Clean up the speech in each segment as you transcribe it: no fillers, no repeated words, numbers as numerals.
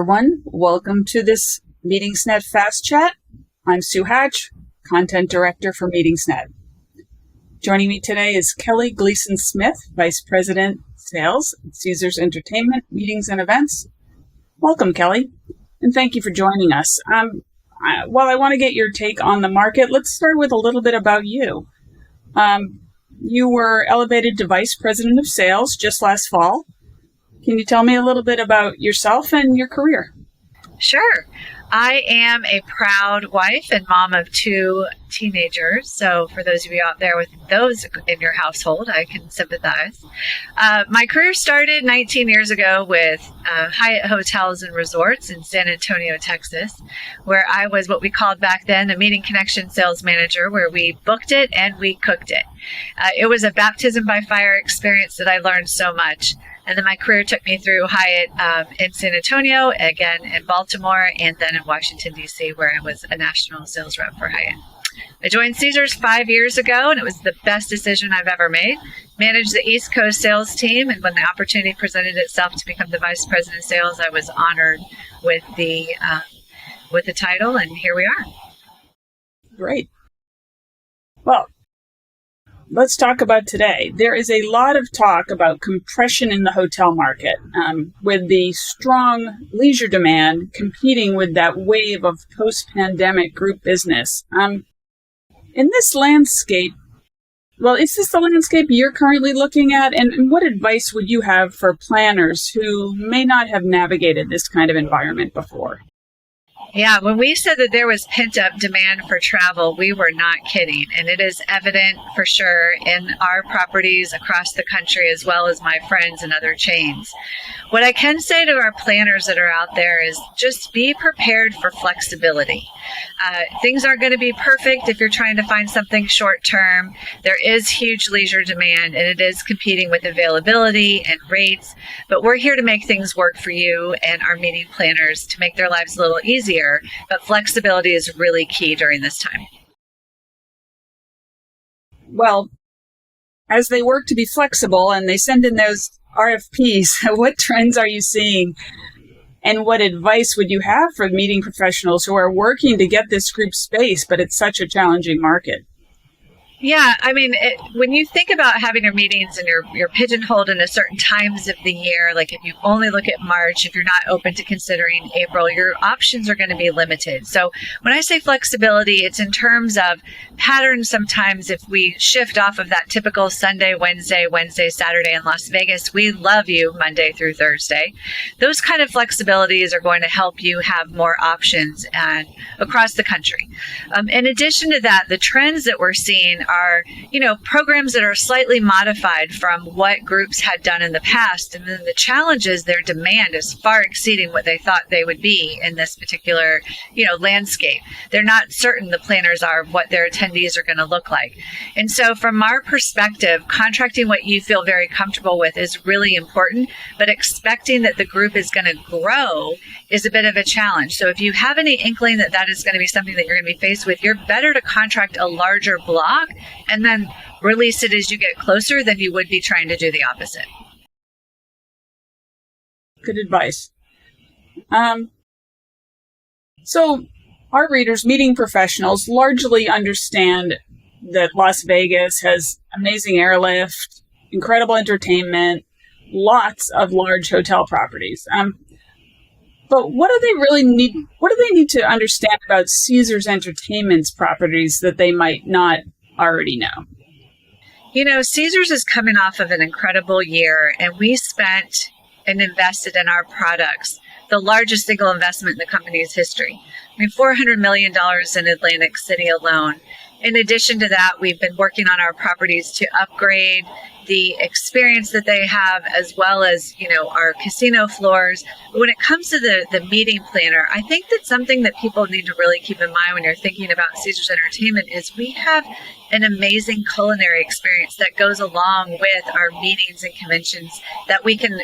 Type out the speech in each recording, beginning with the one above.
everyone. Welcome to this MeetingsNet Fast Chat. I'm Sue Hatch, Content Director for MeetingsNet. Joining me today is Kelly Gleeson Smith, Vice President, Sales at Caesars Entertainment, Meetings and Events. Welcome, Kelly, and thank you for joining us. While I want to get your take on the market, let's start with a little bit about you. You were elevated to Vice President of Sales just last fall. Can you tell me a little bit about yourself and your career? Sure. I am a proud wife and mom of two teenagers. So for those of you out there with those in your household, I can sympathize. My career started 19 years ago with Hyatt Hotels and Resorts in San Antonio, Texas, where I was what we called back then a meeting connection sales manager, where we booked it and we cooked it. It was a baptism by fire experience that I learned so much. And then my career took me through Hyatt in San Antonio, again in Baltimore, and then in Washington, D.C., where I was a national sales rep for Hyatt. I joined Caesars 5 years ago, and it was the best decision I've ever made. Managed the East Coast sales team, and when the opportunity presented itself to become the Vice President of Sales, I was honored with the title, and here we are. Great. Well, let's talk about today. There is a lot of talk about compression in the hotel market, with the strong leisure demand competing with that wave of post-pandemic group business. In this landscape, is this the landscape you're currently looking at? And what advice would you have for planners who may not have navigated this kind of environment before? Yeah, when we said that there was pent-up demand for travel, we were not kidding. And it is evident for sure in our properties across the country, as well as my friends and other chains. What I can say to our planners that are out there is just be prepared for flexibility. Things aren't going to be perfect if you're trying to find something short-term. There is huge leisure demand, and it is competing with availability and rates. But we're here to make things work for you and our meeting planners to make their lives a little easier. But flexibility is really key during this time. Well, as they work to be flexible and they send in those RFPs, what trends are you seeing? And what advice would you have for meeting professionals who are working to get this group space, but it's such a challenging market? Yeah, I mean, when you think about having your meetings and you're pigeonholed into certain times of the year, like if you only look at March, if you're not open to considering April, your options are going to be limited. So when I say flexibility, it's in terms of patterns. Sometimes if we shift off of that typical Sunday, Wednesday, Saturday in Las Vegas, we love you Monday through Thursday. Those kind of flexibilities are going to help you have more options and across the country. In addition to that, the trends that we're seeing are, programs that are slightly modified from what groups had done in the past. And then the challenge is their demand is far exceeding what they thought they would be in this particular, landscape. They're not certain, the planners are, what their attendees are going to look like. And so from our perspective, contracting what you feel very comfortable with is really important, but expecting that the group is going to grow is a bit of a challenge. So if you have any inkling that that is going to be something that you're going to be faced with, you're better to contract a larger block and then release it as you get closer than you would be trying to do the opposite. Good advice. So our readers, meeting professionals, largely understand that Las Vegas has amazing airlift, incredible entertainment, lots of large hotel properties. But what do they really need? What do they need to understand about Caesars Entertainment's properties that they might not already know? Caesars is coming off of an incredible year, and we spent and invested in our products, the largest single investment in the company's history. $400 million in Atlantic City alone. In addition to that, we've been working on our properties to upgrade the experience that they have, as well as, our casino floors. But when it comes to the meeting planner, I think that something that people need to really keep in mind when you're thinking about Caesars Entertainment is we have an amazing culinary experience that goes along with our meetings and conventions that we can,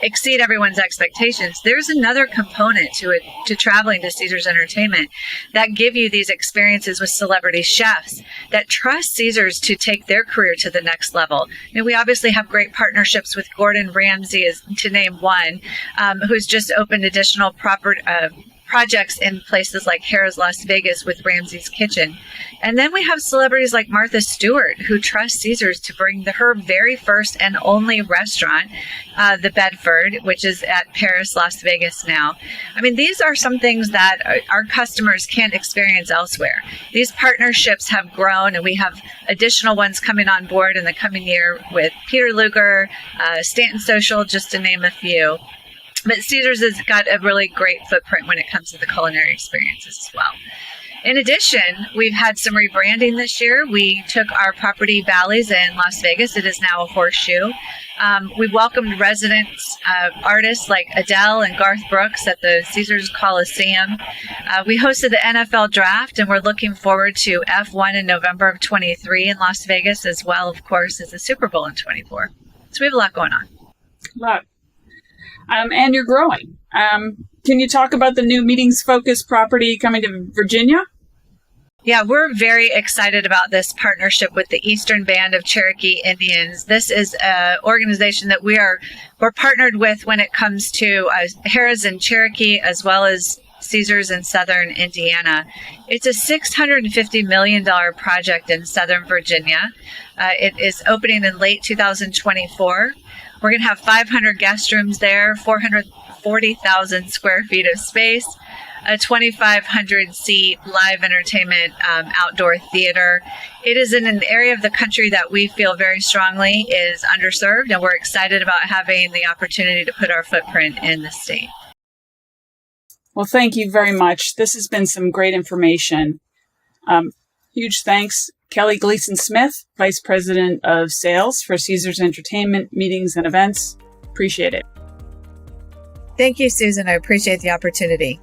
exceed everyone's expectations. There's another component to it, to traveling to Caesars Entertainment, that give you these experiences with celebrity chefs that trust Caesars to take their career to the next level. And we obviously have great partnerships with Gordon Ramsay, as to name one, who's just opened additional projects in places like Harrah's Las Vegas with Ramsay's Kitchen. And then we have celebrities like Martha Stewart, who trust Caesars to bring her very first and only restaurant, the Bedford, which is at Paris, Las Vegas now. I mean, these are some things that our customers can't experience elsewhere. These partnerships have grown, and we have additional ones coming on board in the coming year with Peter Luger, Stanton Social, just to name a few. But Caesars has got a really great footprint when it comes to the culinary experiences as well. In addition, we've had some rebranding this year. We took our property Bally's in Las Vegas. It is now a Horseshoe. We welcomed residents, artists like Adele and Garth Brooks at the Caesars Coliseum. We hosted the NFL draft, and we're looking forward to F1 in November of 23 in Las Vegas, as well, of course, as the Super Bowl in 24. So we have a lot going on. Lot. And you're growing. Can you talk about the new meetings-focused property coming to Virginia? Yeah, we're very excited about this partnership with the Eastern Band of Cherokee Indians. This is an organization that we're partnered with when it comes to Harrah's in Cherokee, as well as Caesars in Southern Indiana. It's a $650 million project in Southern Virginia. It is opening in late 2024. We're going to have 500 guest rooms there, 440,000 square feet of space, a 2,500 seat live entertainment outdoor theater. It is in an area of the country that we feel very strongly is underserved, and we're excited about having the opportunity to put our footprint in the state. Well, thank you very much. This has been some great information. Huge thanks, Kelly Gleeson Smith, Vice President of Sales for Caesars Entertainment Meetings and Events. Appreciate it. Thank you, Susan. I appreciate the opportunity.